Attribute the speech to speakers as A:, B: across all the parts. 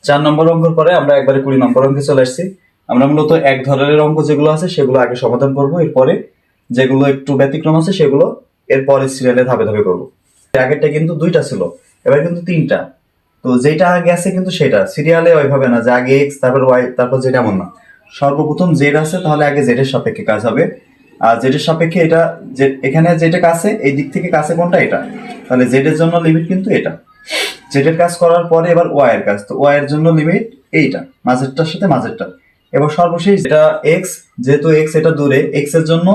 A: 4 নম্বর অঙ্কের পরে আমরা একবারে 20 নম্বর অঙ্কে চলে আসছি। আমরা মূলত এক ধরনের অঙ্ক যেগুলো আছে সেগুলো আগে সমাধান করব, এরপরে যেগুলো একটু ব্যতিক্রম আছে সেগুলো এরপরে সিরিয়ালে ধাপে ধাপে করব। আগেরটা কিন্তু 2টা ছিল, এবার কিন্তু 3টা। তো যেটা আগে আছে কিন্তু সেটা সিরিয়ালে ওইভাবে না যে আগে এক্স তারপর ওয়াই তারপর যেটা, এমন না। সর্বপ্রথম জেড আছে, তাহলে আগে জেড এর সাপেক্ষে কাজ হবে। আর জেড এর সাপেক্ষে এটা যে এখানে যেটা কাছে, এই দিক থেকে কাছে কোনটা, এটা। তাহলে জেড এর জন্য লিমিট কিন্তু এটা। জেড এর কাজ করার পরে এবার ওয়াই এর কাজ, তো ওয়াই এর জন্য লিমিট এইটা, মাঝেরটার সাথে মাঝেরটা। এবার সর্বশেষ এটা এক্স, যেহেতু এক্স এটা দূরে, এক্স এর জন্য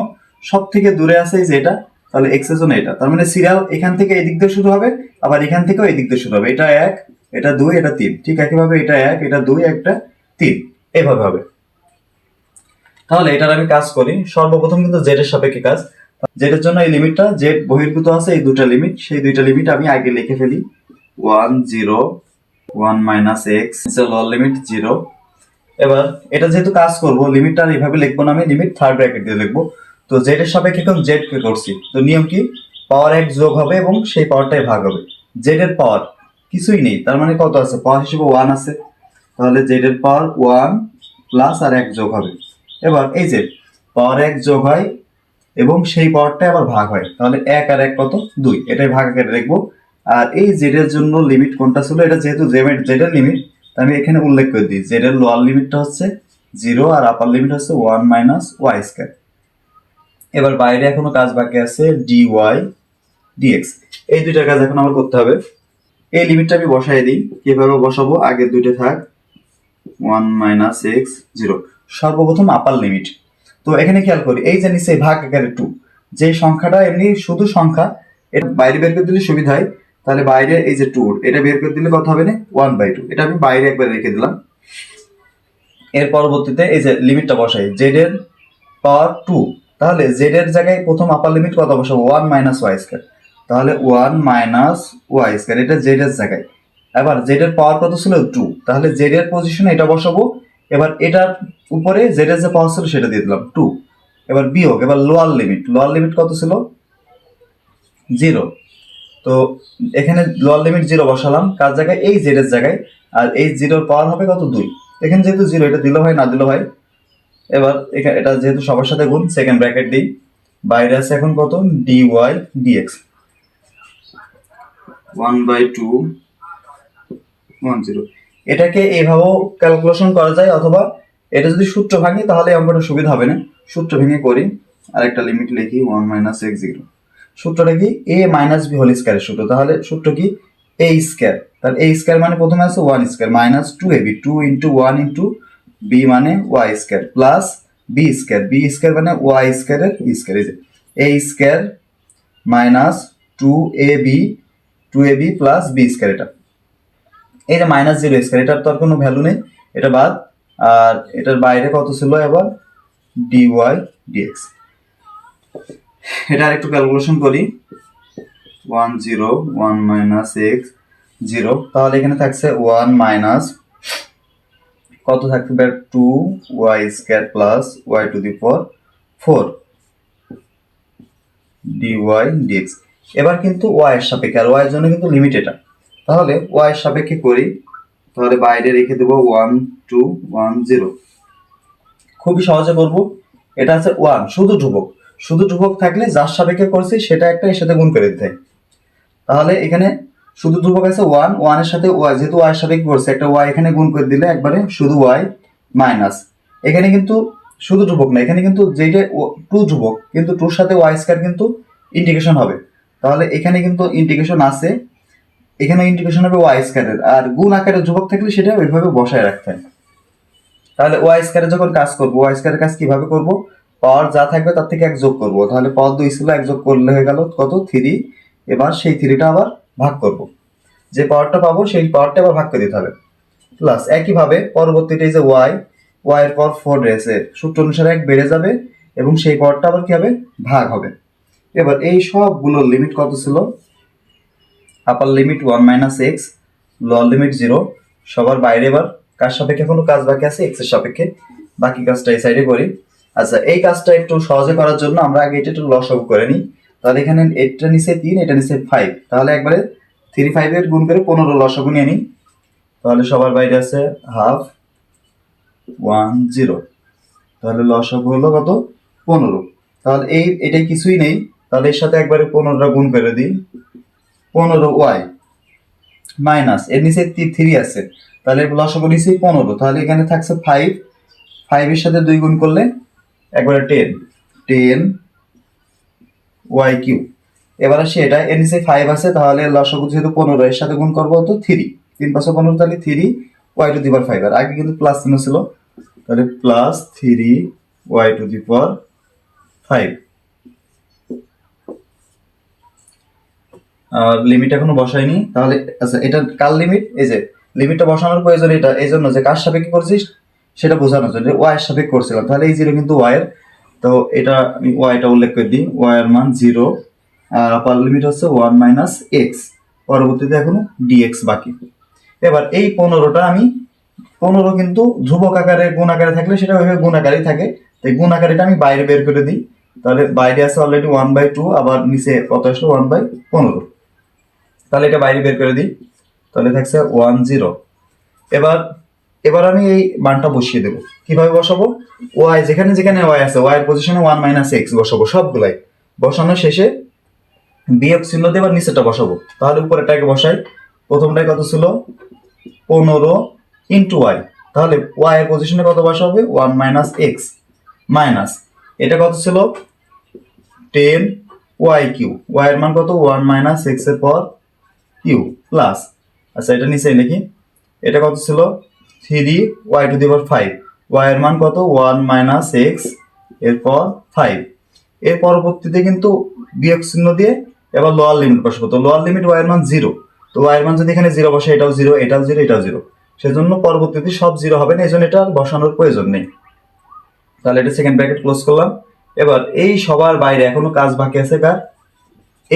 A: সব থেকে দূরে আছে এই যে এটা, তাহলে এক্স এর জন্য এটা। তার মানে সিরিয়াল এখান থেকে এই দিক দিয়ে শুরু হবে, আবার এখান থেকেও এই দিক দিয়ে শুরু হবে। এটা 1, এটা 2, এটা 3, ঠিক একইভাবে এটা 1, এটা 2, একটা 3, এইভাবে হবে। তাহলে এটার আমি কাজ করি। সর্বপ্রথম কিন্তু জেড এর সাপেক্ষে কাজ। জেড এর জন্য এই লিমিটটা, জেড বহির্ভূত আছে এই দুটা লিমিট, সেই দুইটা লিমিট আমি আগে লিখে ফেলি। 1 0 1 মাইনাস এক্স লোয়ার লিমিট 0। এবার এটা যেহেতু কাজ করব, লিমিটটা এইভাবে লিখবো না, আমি লিমিট থার্ড ব্র্যাকেট দিয়ে লিখবো। তো জেড এর সাপেক্ষে এখন জেড কে করছি, তো নিয়ম কি, পাওয়ার 1 যোগ হবে এবং সেই পাওয়ারটাই ভাগ হবে। জেড এর পাওয়ার কিছুই নেই, তার মানে কত আছে, পাওয়ার হিসেবে 1 আছে। তাহলে জেড এর পাওয়ার 1 প্লাস আর 1 যোগ হবে। এবার এই যে পাওয়ার 1 যোগ হয় এবং সেই পাওয়ারটা আবার ভাগ হয়, তাহলে 1 আর 1 কত, 2, এটাই ভাগ করে লিখবো। আর এই জেড এর জন্য লিমিট কোনটা ছিল, এটা যেহেতু জেড এর লিমিট, আমি এখানে উল্লেখ করে দিই, জেড এর লোয়ার লিমিটটা হচ্ছে 0 আর আপার লিমিট হচ্ছে 1 মাইনাস ওয়াই স্কয়ার। এবার বাইরে এখনো কাজ বাকি আছে, dy dx, এই দুইটার কাজ এখন আমার করতে হবে। এই লিমিটটা আমি বসাই দিই, কিভাবে বসাবো, আগের দুইটা থাক, 1 মাইনাস এক্স 0, সর্বপ্রথম আপার লিমিট। তো এখানে খেয়াল করি, এই যে নিচে ভাগ আকারে 2, যে সংখ্যাটা এমনি শুধু সংখ্যা, এটা বাইরে বের করে দিলে সুবিধা হয়। তাহলে বাইরে এই যে 2, এটা বের করে দিলে কত হবে না, 1/2, এটা আমি বাইরে একবার রেখে দিলাম। এর পরবর্তীতে এই যে লিমিটটা বসাই, জেড এর পাওয়ার 2, তাহলে জেড এর জায়গায় প্রথম আপার লিমিট কত বসাবো, 1 মাইনাস ওয়াই স্কয়ার। তাহলে 1 মাইনাস ওয়াই স্কয়ার, এটা জেড এর জায়গায়। এবার জেড এর পাওয়ার কত ছিল, 2, তাহলে জেড এর পজিশনে এটা বসাবো। এবার এটার উপরে জেড এর যে পাওয়ার ছিল সেটা দিয়ে দিলাম 2। এবার বিয়োগ, এবার লোয়ার লিমিট কত ছিল, 0। তো এখানে লোয়ার লিমিট 0 বসালাম, কার জায়গায়, এই জেড এর জায়গায়। আর এই 0 পাওয়ার হবে কত, 2। এখানে যেহেতু 0, এটা দিলেও হয় না দিলেও হয়। এবার এখানে এটা যেহেতু সবার সাথে গুণ, সেকেন্ড ব্র্যাকেট দিই। বাইরে আছে এখন কত, dy dx, 1/2 10। এটাকে এইভাবেও ক্যালকুলেশন করা যায়, অথবা এটা যদি সূত্র ভাঙি তাহলে অঙ্কটা সুবিধা হবে না। সূত্র ভেঙে করি, আরেকটা লিমিট লিখি, 1 মাইনাস এক্স 0। সূত্রটা কি, a মাইনাস বি হোল স্কয়ারের সূত্র। তাহলে সূত্র কি, a স্কয়ার, তাহলে a স্কয়ার মানে প্রথমে আছে 1 square minus 2ab, 2 into 1 into b মানে y square, plus b square মানে y স্কয়ারের স্কয়ার, এই যে a square minus 2ab plus b square, এটা এই যে মাইনাস 0 স্কয়ার, এটার তো আর কোনো ভ্যালু নেই, এটা বাদ। আর এটার বাইরে কত ছিল এবার, dy dx। এটা আরেকটু ক্যালকুলেশন করি, 1 0 1 মাইনাস এক্স 0, তাহলে এখানে থাকছে 1 মাইনাস কত থাকবে, 2y square plus y to the power 4 dy dx। এবার কিন্তু y এর সাপেক্ষে, আর y এর জন্য কিন্তু লিমিট এটা, তাহলে y এর সাপেক্ষে করি, তাহলে বাইরে রেখে দেবো 1 2 1 0। খুবই সহজে করব। এটা আছে 1, শুধু ধ্রুবক থাকলে যার সাপেক্ষে করছি সেটা একটা এর সাথে গুণ করে দিতে হয়। তাহলে এখানে শুধু ধ্রুবক আছে 1, 1 এর সাথে y, যেহেতু y এর সাপেক্ষে করছে, একটা y এখানে গুণ করে দিলে একবারে শুধু y মাইনাস, এখানে কিন্তু শুধু ধ্রুবক না, এখানে কিন্তু যেটা 2 ধ্রুবক, কিন্তু 2 এর সাথে y স্কয়ার কিন্তু ইন্টিগ্রেশন হবে। তাহলে এখানে কিন্তু ইন্টিগ্রেশন আছে, এখানে ইন্টিগ্রেশন হবে y স্কয়ারের, আর গুণ আকারে ধ্রুবক থাকলে সেটা ওইভাবে বসায় রাখতে হয়। তাহলে y স্কয়ারে যখন কাজ করব, y স্কয়ারের কাজ কিভাবে করব, পাওয়ার যা থাকবে তার থেকে 1 যোগ করব, তাহলে পাওয়ার 2 ছিল 1 যোগ করলে হয়ে গেল কত, 3। এবার সেই 3টা আবার ভাগ করব, যে পাওয়ারটা পাবো সেই পাওয়ারটা আবার ভাগ করে দিতে হবে। প্লাস একইভাবে পরবর্তীতে এই যে y এর পাওয়ার 4 রয়েছে, সূত্র অনুসারে 1 বেড়ে যাবে এবং সেই পাওয়ারটা আবার কি হবে, ভাগ হবে। এবার এই সবগুলোর লিমিট কত ছিল, আপার limit 1 minus x, lower limit 0, সবার বাইরে। এবার কার সাপেক্ষে এখনো কাজ বাকি আছে, এক্স এর সাপেক্ষে, বাকি কাজটা এই সাইডে করি। আচ্ছা, এই কাজটা একটু সহজে করার জন্য আমরা আগে এটা একটু লসাগু করে নিই। তাহলে এখানে এটা নিচে 3, এটা নিচে 5, তাহলে একবারে 3 5 এর গুণ করে 15 লসাগু নিয়ে নিই। তাহলে সবার বাইরে আছে হাফ 1 0, তাহলে লসাগু হলো কত 15। তাহলে এটাই কিছুই নেই, তাহলে এর সাথে একবারে 15টা গুণ করে দিই, 15y মাইনাস এর নিচে 3 আছে, তাহলে লসাগু নিচে 15, তাহলে এখানে থাকছে 5, 5 এর সাথে 2 গুণ করলে একবারে 10 y কিউব। এবার আসি এটা, এর নিচে 5 আছে, তাহলে লসাগু যেহেতু 15 এর সাথে গুণ করবো তো 3, 3 5 15, তাহলে 3 y টু দি পাওয়ার 5, আর আগে কিন্তু প্লাস চিহ্ন ছিল, তাহলে plus 3 y to the power 5। আর লিমিট এখনো বসাইনি, তাহলে আচ্ছা এটা কার লিমিট, এই যে লিমিটটা বসানোর প্রয়োজন এটা এই জন্য যে কার সাপেক্ষে করছিস সেটা বোঝানোর জন্য, y এর সাপেক্ষে করছিলাম, তাহলে এই 0 কিন্তু y এর, তো এটা আমি y টা উল্লেখ করে দিই, y এর মান 0, আর আপার লিমিট হচ্ছে 1 মাইনাস x, পরবর্তীতে এখনো dx বাকি। এবার এই 15টা আমি 15 কিন্তু ধ্রুবক আকারে গুণ আকারে থাকলে সেটা ওইভাবে গুণ আকারেই থাকে, তাই গুণ আকারেটা আমি বাইরে বের করে দিই, তাহলে বাইরে আছে অলরেডি 1/2, আবার নিচে কত আসলো 1/15, তাহলে এটা বাইরে বের করে দিই, তাহলে থাকছে 1 0। এবার এবার আমি এই মানটা বসিয়ে দেবো, কিভাবে বসাবো, y যেখানে যেখানে y আছে y এর পজিশনে 1 মাইনাস x বসাবো সবগুলাই, বসানোর শেষে বিয়োগ চিহ্ন দিয়ে এবার নিচেটা বসাবো, তাহলে উপরেরটাকে বসাই, প্রথমটায় কত ছিল 15 ইন্টু y, তাহলে y এর পজিশনে কত বসাবে 1 মাইনাস x মাইনাস এটা কত ছিল 10 y কিউব, y এর মান কত 1 মাইনাস x এর পাওয়ার কিউব প্লাস, আচ্ছা এটা নিচে লিখি, এটা কত ছিল 3 y to the power 5, y এর মান কত 1 মাইনাস x এর পাওয়ার 5। এর পরবর্তীতে কিন্তু বিয়োগ চিহ্ন দিয়ে এবার লোয়ার লিমিট বসাবো, তো লোয়ার লিমিট y এর মান 0, তো y এর মান যদি এখানে 0 বসে এটাও 0 এটাও 0 এটাও 0, সেজন্য পরবর্তীতে সব 0 হবে না, এজন্য এটা আর বসানোর প্রয়োজন নেই, তাহলে এটা সেকেন্ড ব্র্যাকেট ক্লোজ করলাম। এবার এই সবার বাইরে এখনো কাজ বাকি আছে কার,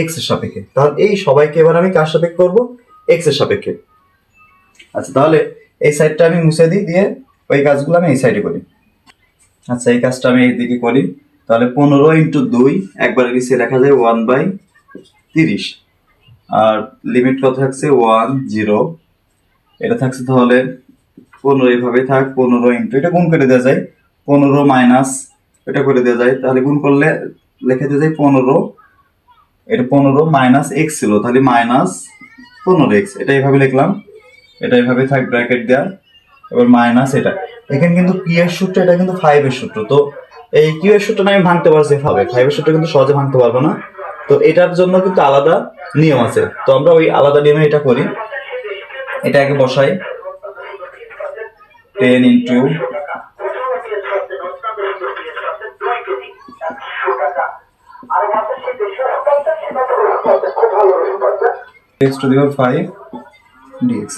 A: x এর সাপেক্ষে, তাহলে এই সবাইকে এবার আমি কার সাপেক্ষে করব, x এর সাপেক্ষে। আচ্ছা তাহলে এই সাইডটা আমি মুছে দিই, দিয়ে ওই কাজগুলো আমি এই সাইডে করি। আচ্ছা এই কাজটা আমি এইদিকে করি, তাহলে 15 ইন্টু 2 একবারে নিচে লেখা যায় 1/30, আর লিমিট কত থাকছে 1 0, এটা থাকছে তাহলে 15 এইভাবে থাক, 15 ইন্টু এটা গুণ করে দেওয়া যায়, 15 মাইনাস এটা করে দেওয়া যায়, তাহলে গুণ করলে লিখে দেওয়া যায় 15, এটা 15 মাইনাস x ছিল, তাহলে মাইনাস 15x, এটা এইভাবে লিখলাম, এটা এইভাবে থাক ব্র্যাকেট দেয়া, এবার মাইনাস এটা, এখানে কিন্তু p এর সূত্র, এটা কিন্তু 5 এর সূত্র, তো এই q এর সূত্রটা আমি ভাঙতে পারছি 5 এর সূত্র কিন্তু সহজে ভাঙতে পারবো না, তো এটার জন্য কিন্তু আলাদা নিয়ম আছে, তো আমরা ওই আলাদা নিয়মে এটা করি, এটা আগে বসাই 10 into x to the power 5 dx।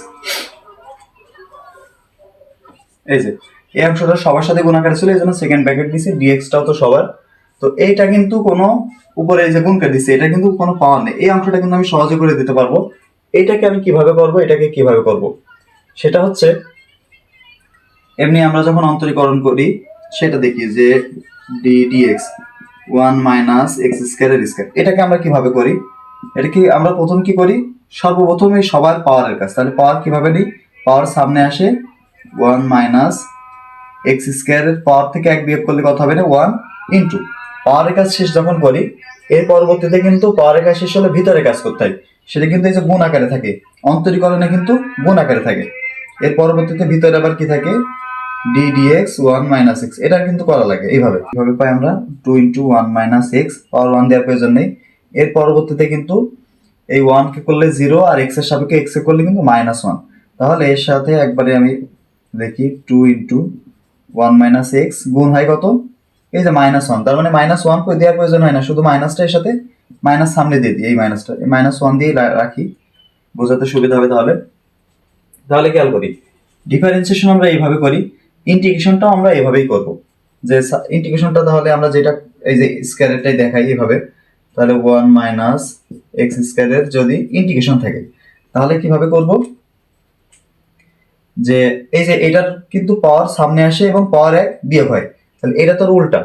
A: এই যে এই অংশটা সবার সাথে গুণ আকারে ছিল, এই জন্য সেকেন্ড ব্র্যাকেট দিছি, ডিএক্সটাও তো সবার, তো এইটা কিন্তু কোনো উপরে যে গুণ করে দিছি এটা কিন্তু কোনো পাওয়ার নেই, এই অংশটা কিন্তু আমি সহজে করে দিতে পারবো। এইটাকে আমি কিভাবে করব, এটাকে কিভাবে করব, সেটা হচ্ছে এমনি আমরা যখন অন্তরীকরণ করি সেটা দেখি যে ডিএক্স 1 মাইনাস এক্স স্কয়ারের স্কয়ার, এটাকে আমরা কিভাবে করি, এটা কি আমরা প্রথম কি করি, সর্বপ্রথমে সবার পাওয়ারের কাজ, তাহলে পাওয়ার কিভাবে নিই, পাওয়ার সামনে আসে 1 মাইনাস এক্স স্কয়ারের পাওয়ার থেকে 1 বিয়োগ করলে কত হবে না 1 ইন্টু পাওয়ারের কাজ শেষ যখন করি, এর পরবর্তীতে কিন্তু পাওয়ারের কাজ শেষ হলে ভিতরে কাজ করতে হয়, সেটা কিন্তু এই যে গুণ আকারে থাকে, অন্তরীকরণে কিন্তু গুণ আকারে থাকে, এর পরবর্তীতে ভিতরে আবার কি থাকে ddx 1 মাইনাস x, এটা কিন্তু করা লাগে এইভাবে, এইভাবে পাই আমরা 2 ইন্টু 1 মাইনাস x, পাওয়ার 1 দেওয়ার প্রয়োজন নেই, এর পরবর্তীতে কিন্তু এই 1 কে করলে 0 আর x এর সাপেক্ষে x এ করলে কিন্তু -1, তাহলে এর সাথে একবারে আমি দেখি 2 ইন্টু 1 মাইনাস x গুণ হয় কত, এই যে -1, তার মানে -1 কই দেওয়ার প্রয়োজন হয় না, শুধু মাইনাসটা এর সাথে মাইনাস সামনে দিয়ে দিই, এই মাইনাসটা এই -1 দিয়ে রাখি, বোঝাতে সুবিধা হবে। তাহলে তাহলে খেয়াল করি ডিফারেন্সিয়েশন আমরা এইভাবে করি, ইন্টিগ্রেশনটাও আমরা এইভাবেই করব, যে ইন্টিগ্রেশনটা তাহলে আমরা যেটা এই যে স্কয়ারটাই দেখাই এইভাবে, তাহলে 1 মাইনাস এক্স স্কয়ারের যদি ইন্টিগ্রেশন থাকে তাহলে কিভাবে করব, যে এই যে এটার কিন্তু পাওয়ার সামনে আসে এবং পাওয়ার 1 বিয়োগ হয়, তাহলে এটা তো উল্টা,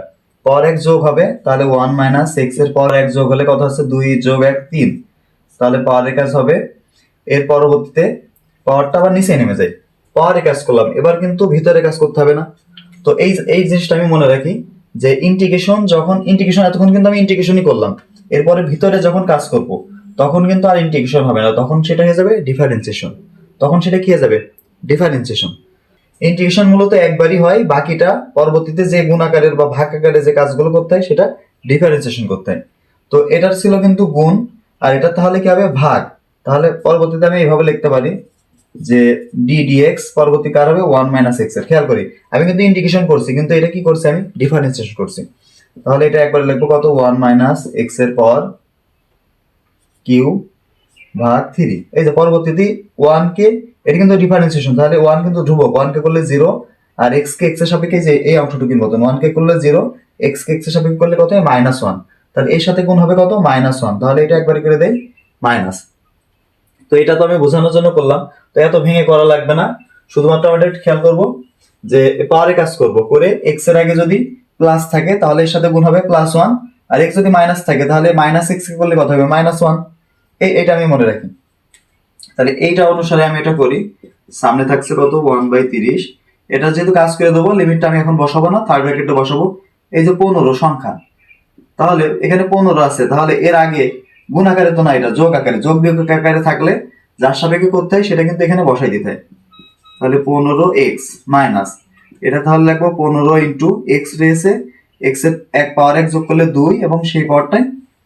A: পাওয়ার 1 যোগ হবে, তাহলে 1 মাইনাস এক্স এর পাওয়ার 1 যোগ হলে কত হচ্ছে 2 যোগ 1 3, তাহলে পাওয়ারের কাজ হবে, এর পরবর্তীতে পাওয়ারটা আবার নিচে নেমে যায়, পাওয়ারে কাজ করলাম, এবার কিন্তু ভিতরে কাজ করতে হবে না। তো এই জিনিসটা আমি মনে রাখি যে ইন্টিগ্রেশন এতক্ষণ কিন্তু আমি ইন্টিগ্রেশনই করলাম, এরপরে ভিতরে যখন কাজ করব তখন কিন্তু আর ইন্টিগ্রেশন হবে না, তখন সেটা হয়ে যাবে ডিফারেন্সিয়েশন। তখন সেটা কি হয়ে যাবে? ডিফারেন্সিয়েশন। ইন্টিগ্রেশন মূলত একবারই হয়, বাকিটা পরবর্তীতে যে গুণ আকারের বা ভাগ আকারের যে কাজগুলো করতে হয় সেটা ডিফারেন্সিয়েশন করতে হয়। তো এটার ছিল কিন্তু গুণ, আর এটা তাহলে কি হবে? ভাগ। তাহলে পরবর্তীতে আমি এইভাবে লিখতে পারি যে ডি ডিএক্স পরবর্তী কার হবে? 1 মাইনাস এক্স এর। খেয়াল করি আমি কিন্তু ইন্টিগ্রেশন করছি, কিন্তু এটা কি করছি? আমি ডিফারেন্সিয়েশন করছি। তাহলে এটা একবার লিখবো কত? 1 মাইনাস এক্স এর পাওয়ার কিউ ভাগ 3। এই যে পরবর্তীতে 1 কে, এটা কিন্তু ডিফারেন্সিয়েশন, তাহলে 1 কিন্তু ধ্রুবক, 1 কে করলে 0, আর x কে x এর সাপেক্ষে যে এই অংশটুকুর মতন 1 কে করলে 0, x কে x এর সাপেক্ষে করলে কত হয়? -1। তাহলে এর সাথে গুণ হবে কত? -1। তাহলে এটা একবার করে দেই মাইনাস। তো এটা তো আমি বোঝানোর জন্য করলাম, তো এত ভেঙে করা লাগবে না, শুধুমাত্র আমরা একটু খেয়াল করব যে পাওয়ারে কাজ করব, করে x এর আগে যদি প্লাস থাকে তাহলে এর সাথে গুণ হবে +1, আর x যদি মাইনাস থাকে তাহলে -x কে করলে কত হবে? -1। এটা আমি মনে রাখি। তাহলে এইটা অনুসারে আমি এটা করি। সামনে থাকছে কত? 1/30। এটা যেহেতু কাজ করে দেবো, লিমিটটা আমি এখন বসাবো না, থার্ড ব্র্যাকেটে বসাবো। এই যে 15 সংখ্যা, তাহলে এখানে 15 আছে, তাহলে এর আগে গুণ আকারে তো না, এটা যোগ আকারে, যোগ বিয়োগ আকারে থাকলে যার সাপেক্ষে করতে হয় সেটা কিন্তু এখানে বসাই দিতে হয়। তাহলে 15x মাইনাস, এটা তাহলে লাগবে 15 ইন্টু এক্স রয়েছে, এক্স এর এক পাওয়ার এক যোগ করলে 2, এবং সেই পাওয়ারটাই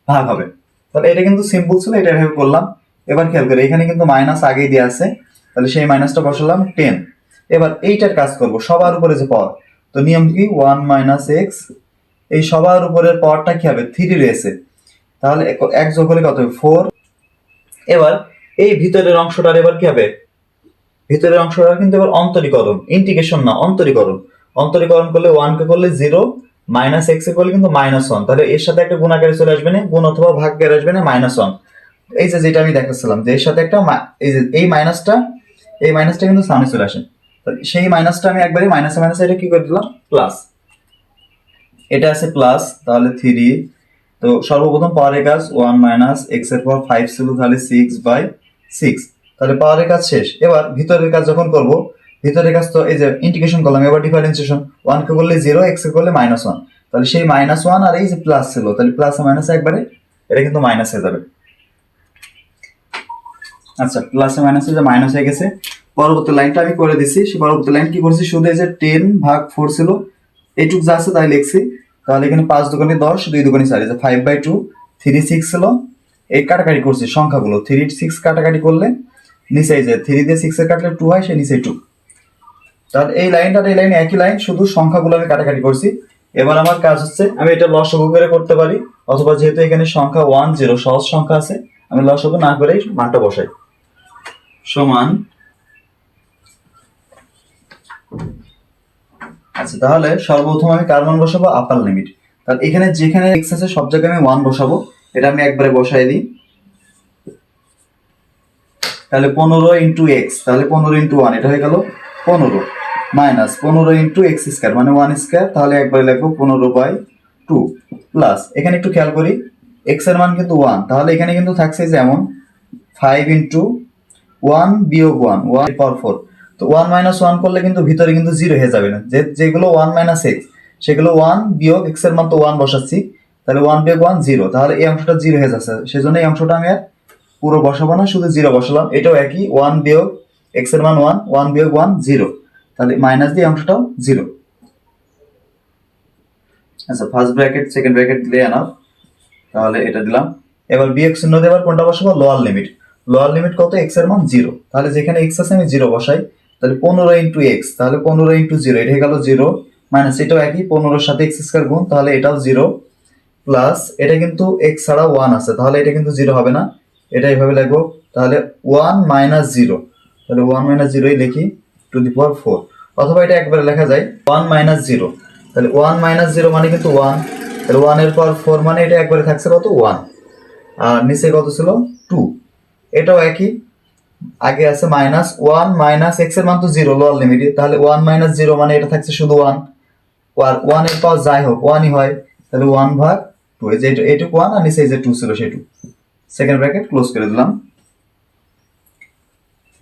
A: ভাগ হবে। তাহলে এটা কিন্তু সিম্পল ছিল, এটা এভাবে করলাম। এবার খেয়াল করে এখানে কিন্তু মাইনাস আগেই দেওয়া আছে, তাহলে সেই মাইনাসটা বসালাম 10। এবার এইটার কাজ করব, সবার উপরে যে পাওয়ার, তো নিয়ম কি? 1 মাইনাস এক্স, এই সবার উপরের পাওয়ারটা কি হবে? 3 রয়েছে, তাহলে এক যোগ হলে কত হবে? 4। এবার এই ভিতরের অংশটার এবার কি হবে? ভিতরের অংশটা কিন্তু এবার অন্তরীকরণ, ইন্টিগ্রেশন না, অন্তরীকরণ। অন্তরীকরণ করলে 1 কে করলে 0, মাইনাস এক্স এ করলে কিন্তু -1, তাহলে এর সাথে একটা গুণ আকারে চলে আসবে না, গুণ অথবা ভাগ আকারে আসবে না, -1। এই যে যেটা আমি দেখাচ্ছিলাম যে এর সাথে একটা এই যে এই মাইনাসটা কিন্তু সামনে চলে আসে, সেই মাইনাসটা আমি একবারে মাইনাসে মাইনাসে এটা কি করে দিলাম? প্লাস। এটা আছে প্লাস, তাহলে 3। তো সর্বপ্রথম পাওয়ারের কাজ 1 মাইনাস এক্স এর পাওয়ার 5 ছিল, তাহলে 6/6। তাহলে পাওয়ারের কাজ শেষ। এবার ভিতরের কাজ যখন করব, ভিতরের কাজ তো এই যে ইন্টিগ্রেশন করলাম, এবার ডিফারেন্সিয়েশন, 1 কে করলে 0, x কে করলে -1, তাহলে সেই -1 আর এই যে প্লাস ছিল, তাহলে প্লাসে মাইনাসে একবারে এটা কিন্তু মাইনাস হয়ে যাবে। আচ্ছা, প্লাসে মাইনাসে যে মাইনাস হয়ে গেছে, পরবর্তী লাইনটা আমি করে দিছি। সেই পরবর্তী লাইন কি করেছি? শুধু এই যে 10/4 ছিল, এইটুক যা আছে তাই লিখছি। তাহলে এখানে 5 দুগুণে 10, 2 দুগুণে 4, এই যে 5/2, 3 6 ছিল, এই কাটাকাটি করছি সংখ্যাগুলো, 3 6 কাটাকাটি করলে নিচে এই যে 3 দিয়ে 6 এর কাটলে 2 হয়, সে নিচে 2। তাহলে এই লাইনটা এই লাইন একই লাইন, শুধু সংখ্যাগুলো আমি কাটাকাটি করছি। এবার আমার কাজ হচ্ছে আমি এটা লসাগু করে করতে পারি, অথবা যেহেতু এখানে সংখ্যা 1 0 সহজ সংখ্যা আছে, আমি লসাগু না করেই মানটা বসাই। সমান, আচ্ছা তাহলে সর্বপ্রথম আমি কার মান বসাবো? আপার লিমিট। তাহলে এখানে যেখানে x আছে সব জায়গায় আমি 1 বসাবো, এটা আমি একবারে বসাই দিই। তাহলে 15 ইন্টু এক্স, তাহলে 15 ইন্টু 1, এটা হয়ে গেল 15, মাইনাস 15 ইন্টু এক্স স্কোয়ার মানে 1 স্কোয়ার, তাহলে একবারে লিখবো 15/2, প্লাস এখানে একটু খেয়াল করি x এর মান কিন্তু 1, তাহলে এখানে কিন্তু থাকছে যেমন 5 ইন্টু 1 বিয়োগ 1, 1 পাওয়ার 4। তো 1 মাইনাস 1 করলে কিন্তু ভিতরে কিন্তু 0 হয়ে যাবে না, যেগুলো 1 মাইনাস এক্স সেগুলো 1 বিয়োগ x এর মান তো 1 বসাচ্ছি, তাহলে 1 বিয়োগ 1 0, তাহলে এই অংশটা 0 হয়ে যাচ্ছে, সেজন্য এই অংশটা আমি আর পুরো বসাবো না, শুধু 0 বসালাম। এটাও একই, 1 বিয়োগ x এর মান 1, 1 বিয়োগ 1 0, তাহলে মাইনাস দিয়ে অংশটাও 0। আচ্ছা, ফার্স্ট ব্র্যাকেট সেকেন্ড ব্র্যাকেট দিলে এনাফ, তাহলে এটা দিলাম। এবার বিয়োগ চিহ্ন দেওয়ার কোনটা বসাবো? Lower limit. লোয়ার লিমিট কত? x এর মান 0, তাহলে যেখানে x আছে আমি 0 বসাই, তাহলে 15 ইন্টু এক্স, তাহলে 15 ইন্টু 0, এটা হয়ে গেল 0, মাইনাস এটাও একই, 15 সাথে x স্কয়ার গুণ, তাহলে এটাও 0, প্লাস এটা কিন্তু x ছাড়া 1 আছে, তাহলে এটা কিন্তু 0 হবে না, এটা এইভাবে লিখবো, তাহলে 1 মাইনাস 0, তাহলে 1 মাইনাস 0 লিখি টু দি পাওয়ার 4, অথবা এটা একবারে লেখা যায় 1 মাইনাস 0, তাহলে 1 মাইনাস 0 মানে কিন্তু 1, তাহলে 1 এর পাওয়ার 4 মানে এটা একবারে থাকছে কত? 1, আর নিচে কত ছিল? 2, এটাও একই, আগে আছে মাইনাস 1 মাইনাস x এর মান তো 0 লোয়ার লিমিটে, তাহলে 1 মাইনাস 0 মানে এটা থাকছে শুধু 1, আর 1 এর পাওয়ার যাই হোক 1ই হয়, তাহলে 1/2, এই যে এইটুকু 1 আর নিচে এই যে 2 ছিল সেই 2, সেকেন্ড ব্র্যাকেট ক্লোজ করে দিলাম।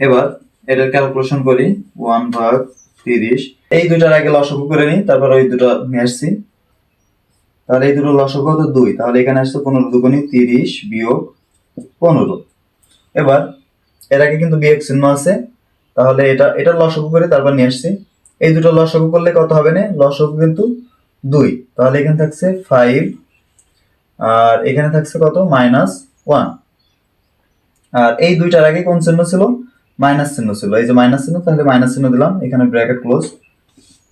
A: এবার এটার ক্যালকুলেশন করি 1/30। এই দুইটার আগে লসাগু করে নিই, তারপর ওই দুটো নিয়ে আসছি। তাহলে এই দুটো লসাগু কত 2, তাহলে এখানে আসছে 15 দুগুণী 30 বিয়োগ 15। এবার এর আগে কিন্তু বিয়োগ চিহ্ন আছে, তাহলে এটা লসাগু করে তারপর নিয়ে আসছি। এই দুটো লসাগু করলে কত হবে না, লসাগু কিন্তু 2, তাহলে এখানে থাকছে 5 আর এখানে থাকছে কত -1। আর এই দুইটার আগে কোন চিহ্ন ছিল, মাইনাস চিহ্ন ছিল, এই যে মাইনাস চিহ্ন, তাহলে মাইনাস চিহ্ন দিলাম, এখানে ব্র্যাকেট ক্লোজ।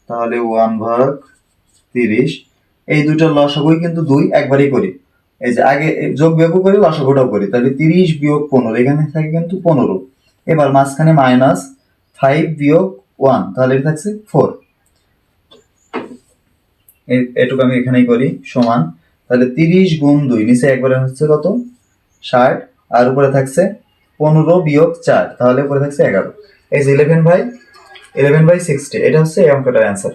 A: তাহলে 1/30। এই দুইটার লসাগুই কিন্তু 2 একবারই করি, এই যে আগে যোগ বিয়োগ করি লসাগুটাও করি, তাহলে 30 বিয়োগ 15, এখানে থাকে কিন্তু 15। এবার মাঝখানে -5 বিয়োগ 1, তাহলে এটা থাকছে 4। এটুকু আমি এখানেই করি সমান, তাহলে 30 গুণ 2 নিচে একবারে হচ্ছে কত 60, আর উপরে থাকছে 15 বিয়োগ 4, তাহলে উপরে থাকছে 11। এই যে 11/60, এটা হচ্ছে এই অঙ্কটার অ্যান্সার।